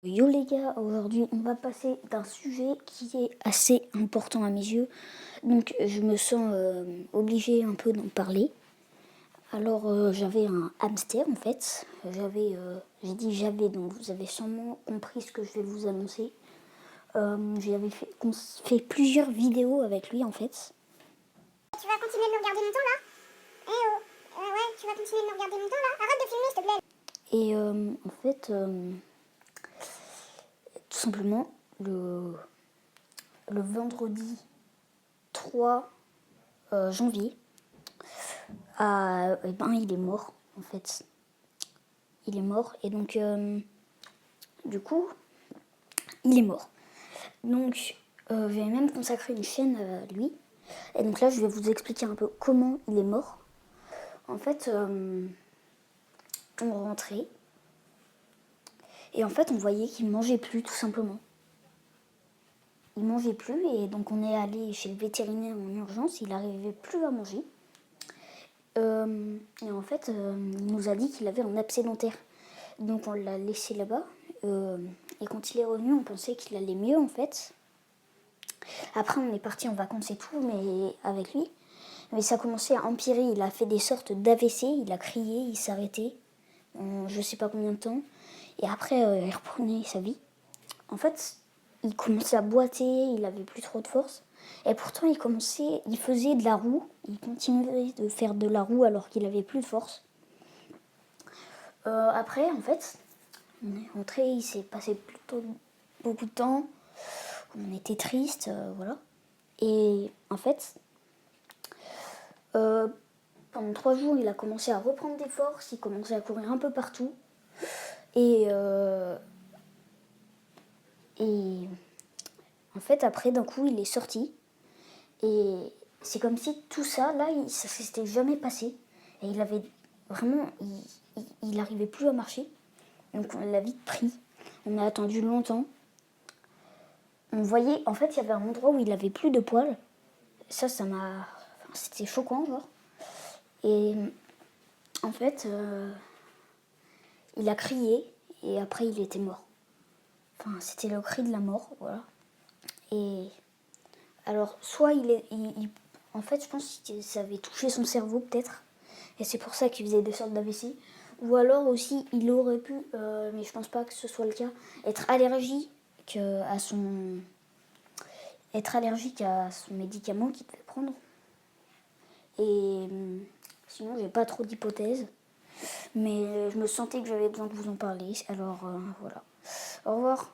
Yo les gars, aujourd'hui on va passer d'un sujet qui est assez important à mes yeux, donc je me sens obligée un peu d'en parler. Alors j'avais un hamster en fait, j'ai dit j'avais, donc vous avez sûrement compris ce que je vais vous annoncer. J'avais fait plusieurs vidéos avec lui en fait. Tu vas continuer de me regarder longtemps là? Eh oh, ouais, tu vas continuer de me regarder longtemps là? Arrête de filmer s'il te plaît. Et en fait, tout simplement, le vendredi 3 janvier, eh ben, il est mort en fait. Il est mort et donc du coup il est mort. Donc j'ai même consacré une chaîne à lui. Et donc là je vais vous expliquer un peu comment il est mort. En fait on rentrait et en fait on voyait qu'il mangeait plus tout simplement. Il mangeait plus et donc on est allé chez le vétérinaire en urgence, il n'arrivait plus à manger. Et en fait, il nous a dit qu'il avait un abcès dentaire. Donc on l'a laissé là-bas. Et quand il est revenu, on pensait qu'il allait mieux en fait. Après, on est parti en vacances et tout, mais avec lui. Mais ça a commencé à empirer. Il a fait des sortes d'AVC. Il a crié, il s'arrêtait. Je sais pas combien de temps. Et après, il reprenait sa vie. En fait, il commençait à boiter. Il avait plus trop de force. Et pourtant, il faisait de la roue. Il continuait de faire de la roue alors qu'il avait plus de force. Après, en fait, on est rentré, il s'est passé plutôt beaucoup de temps. On était triste, voilà. Et en fait, pendant 3 jours, il a commencé à reprendre des forces, il commençait à courir un peu partout. Et en fait, après, d'un coup, il est sorti. Et c'est comme si tout ça, là, ça s'était jamais passé. Et il avait vraiment, il arrivait plus à marcher. Donc on l'a vite pris. On a attendu longtemps. On voyait, en fait, il y avait un endroit où il avait plus de poils. Ça m'a, enfin, c'était choquant, genre. Et en fait, il a crié et après il était mort. Enfin, c'était le cri de la mort, voilà. Et alors, soit en fait, je pense que ça avait touché son cerveau peut-être, et c'est pour ça qu'il faisait des sortes d'AVC. Ou alors aussi, il aurait pu, mais je pense pas que ce soit le cas, être allergique à son médicament qu'il devait prendre. Et sinon, j'ai pas trop d'hypothèses. Mais je me sentais que j'avais besoin de vous en parler. Alors voilà. Au revoir.